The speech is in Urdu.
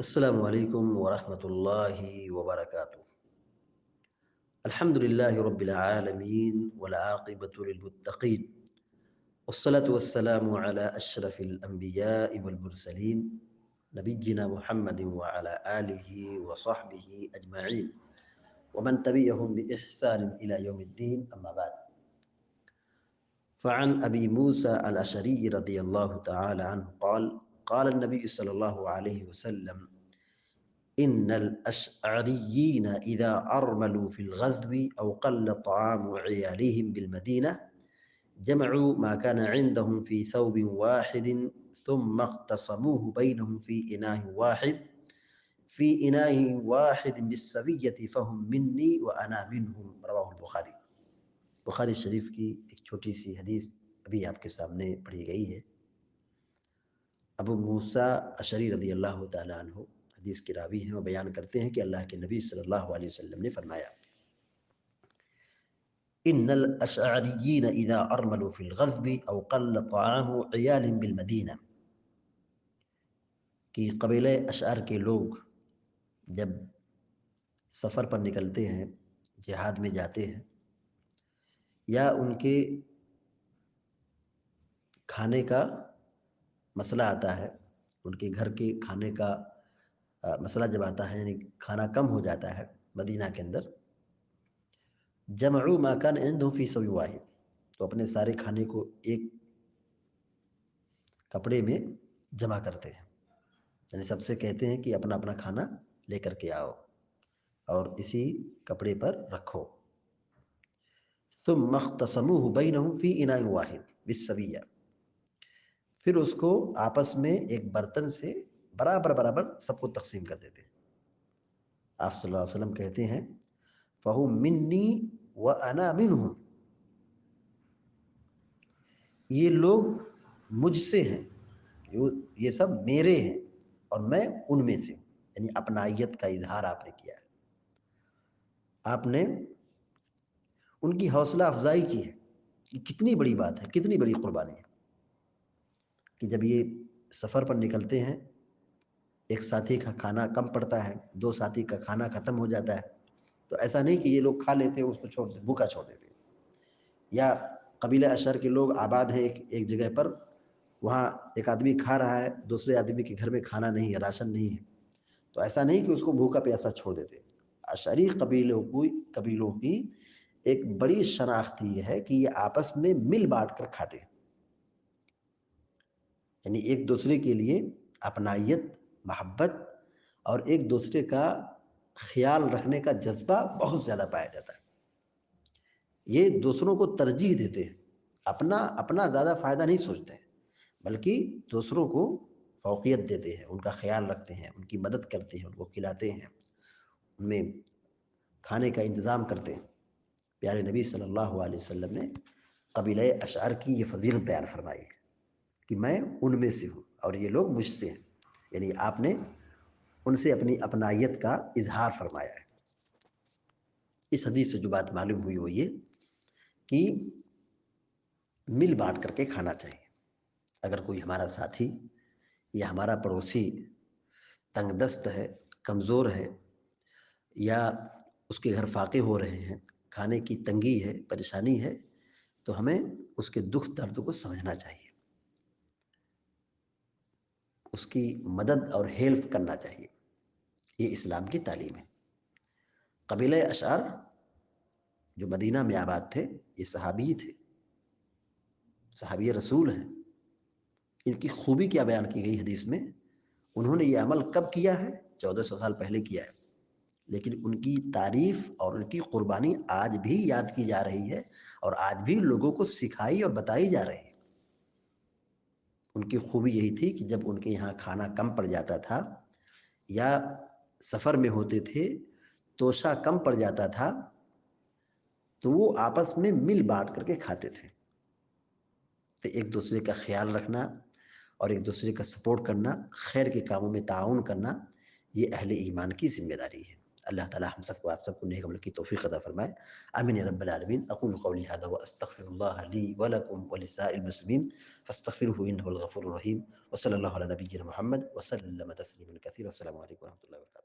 السلام عليكم ورحمة الله وبركاته. الحمد لله رب العالمين والعاقبة للمتقين، والصلاة والسلام على أشرف الأنبياء والمرسلين نبينا محمد وعلى آله وصحبه أجمعين ومن تبعهم بإحسان إلى يوم الدين، أما بعد. فعن أبي موسى الأشعري رضي الله تعالى عنه قال النبي صلى الله عليه وسلم: إن الأشعريين إذا أرملوا في الغزو أو قل طعام عيالهم بالمدينة جمعوا ما كان عندهم في ثوب واحد ثم اقتسموه بينهم في إناء واحد بالسوية فهم مني وأنا منهم. رواہ البخاری۔ بخاری شریف کی ایک چھوٹی سی حدیث ابھی آپ کے سامنے پڑھی گئی ہے۔ ابو موسیٰ اشعری رضی اللہ تعالیٰ عنہ حدیث کے راوی ہیں، وہ بیان کرتے ہیں کہ اللہ کے نبی صلی اللہ علیہ وسلم نے فرمایا: ان الاشعریین اذا ارملوا فی الغزو او قل طعام عیال بالمدینہ، کہ قبیلہ اشعر کے لوگ جب سفر پر نکلتے ہیں، جہاد میں جاتے ہیں، یا ان کے کھانے کا مسئلہ آتا ہے، ان کے گھر کے کھانے کا مسئلہ جب آتا ہے، یعنی کھانا کم ہو جاتا ہے مدینہ کے اندر، جمعوا ما کان عندهم فی ثوب واحد، تو اپنے سارے کھانے کو ایک کپڑے میں جمع کرتے ہیں، یعنی سب سے کہتے ہیں کہ اپنا اپنا کھانا لے کر کے آؤ اور اسی کپڑے پر رکھو۔ ثم اختصموه بینہم فی اناء واحد بالسویہ، پھر اس کو آپس میں ایک برتن سے برابر برابر سب کو تقسیم کر دیتے ہیں۔ آپ صلی اللہ علیہ وسلم کہتے ہیں: فَهُمْ مِنِّي وَأَنَا مِنْهُمْ، یہ لوگ مجھ سے ہیں، یہ سب میرے ہیں اور میں ان میں سے ہوں، یعنی اپنائیت کا اظہار آپ نے کیا ہے، آپ نے ان کی حوصلہ افزائی کی ہے۔ یہ کتنی بڑی بات ہے، کتنی بڑی قربانی ہے کہ جب یہ سفر پر نکلتے ہیں، ایک ساتھی کا کھانا کم پڑتا ہے، دو ساتھی کا کھانا ختم ہو جاتا ہے، تو ایسا نہیں کہ یہ لوگ کھا لیتے اس کو چھوڑ دیتے، بھوکا چھوڑ دیتے، یا قبیلہ اشعر کے لوگ آباد ہیں ایک جگہ پر، وہاں ایک آدمی کھا رہا ہے، دوسرے آدمی کے گھر میں کھانا نہیں ہے، راشن نہیں ہے، تو ایسا نہیں کہ اس کو بھوکا پیاسا چھوڑ دیتے۔ اشعری قبیلوں کی ایک بڑی شناخت یہ ہے کہ یہ آپس میں مل بانٹ کر کھاتے ہیں، یعنی ایک دوسرے کے لیے اپنائیت، محبت اور ایک دوسرے کا خیال رکھنے کا جذبہ بہت زیادہ پایا جاتا ہے۔ یہ دوسروں کو ترجیح دیتے ہیں، اپنا زیادہ فائدہ نہیں سوچتے ہیں، بلکہ دوسروں کو فوقیت دیتے ہیں، ان کا خیال رکھتے ہیں، ان کی مدد کرتے ہیں، ان کو کھلاتے ہیں، ان میں کھانے کا انتظام کرتے ہیں۔ پیارے نبی صلی اللہ علیہ وسلم نے قبیلہ اشعر کی یہ فضیلت بیان فرمائی ہے کہ میں ان میں سے ہوں اور یہ لوگ مجھ سے ہیں، یعنی آپ نے ان سے اپنی اپنائیت کا اظہار فرمایا ہے۔ اس حدیث سے جو بات معلوم ہوئی وہ یہ کہ مل بانٹ کر کے کھانا چاہیے۔ اگر کوئی ہمارا ساتھی یا ہمارا پڑوسی تنگ دست ہے، کمزور ہے، یا اس کے گھر فاقے ہو رہے ہیں، کھانے کی تنگی ہے، پریشانی ہے، تو ہمیں اس کے دکھ درد کو سمجھنا چاہیے، اس کی مدد اور ہیلپ کرنا چاہیے۔ یہ اسلام کی تعلیم ہے۔ قبیلہ اشعر جو مدینہ میں آباد تھے، یہ صحابی تھے، صحابی رسول ہیں۔ ان کی خوبی کیا بیان کی گئی حدیث میں؟ انہوں نے یہ عمل کب کیا ہے؟ 1400 سال پہلے کیا ہے، لیکن ان کی تعریف اور ان کی قربانی آج بھی یاد کی جا رہی ہے اور آج بھی لوگوں کو سکھائی اور بتائی جا رہی ہے۔ ان کی خوبی یہی تھی کہ جب ان کے یہاں کھانا کم پڑ جاتا تھا یا سفر میں ہوتے تھے، توشہ کم پڑ جاتا تھا، تو وہ آپس میں مل بانٹ کر کے کھاتے تھے۔ تو ایک دوسرے کا خیال رکھنا اور ایک دوسرے کا سپورٹ کرنا، خیر کے کاموں میں تعاون کرنا، یہ اہل ایمان کی ذمہ داری ہے۔ اللہ تعالی ہم سب کو آپ سب کو نیک عمل کی توفیق عطا فرمائے. آمین یا رب العالمین. اقول قولی هذا واستغفر الله لي ولكم ولسائر المسلمين فاستغفروه انه الغفور الرحيم. وصلى الله على نبينا محمد وسلم تسليما كثيرا. والسلام عليكم ورحمة الله وبركاته.